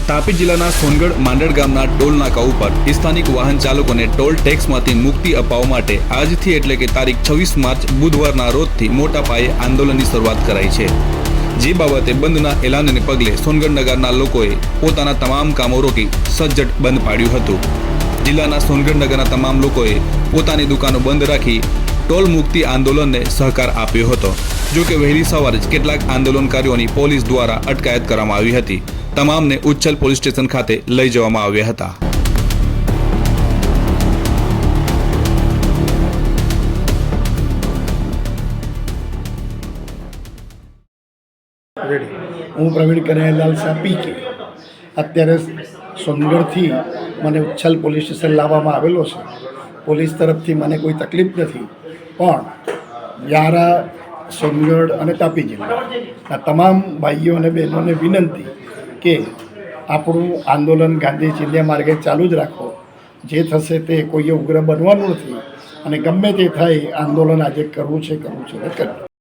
તાપી જિલ્લાના સોનગઢ માંડળ ગામના ટોલ નાકા ઉપર સ્થાનિક વાહન ચાલકોને ટોલ ટેક્સમાંથી મુક્તિ અપાવવા માટે આજથી એટલે કે તારીખ 26 માર્ચ બુધવારના રોજથી મોટા પાયે આંદોલનની શરૂઆત કરાઈ છે। જે બાબતે બંધના એલાનને પગલે સોનગઢ નગરના લોકોએ પોતાના તમામ કામો રોકી સજ્જડ બંધ પાડ્યું હતું। જિલ્લાના સોનગઢ નગરના તમામ લોકોએ પોતાની દુકાનો બંધ રાખી ટોલ મુક્તિ આંદોલનને સહકાર આપ્યો હતો। જો કે વહેલી સવારે જ કેટલાક આંદોલનકારીઓની પોલીસ દ્વારા અટકાયત કરવામાં આવી હતી। તમામને ઉચ્છલ પોલીસ સ્ટેશન ખાતે લઈ જવામાં આવ્યા હતા। હું પ્રવીણ કનૈયાલાલ શાહ પીકે અત્યારે સોનગઢથી મને ઉચ્છલ પોલીસ સ્ટેશન લાવવામાં આવેલો છે। પોલીસ તરફથી મને કોઈ તકલીફ નથી, પણ વ્યારા, સોનગઢ અને તાપી જિલ્લાના તમામ ભાઈઓ અને બહેનોને વિનંતી કે આપણું આંદોલન ગાંધી ચિંધ્યા માર્ગે ચાલુ જ રાખો। જે થશે તે કોઈએ ઉગ્ર બનવાનું નથી અને ગમે તે થાય આંદોલન આજે કરવું છે ને કરવું।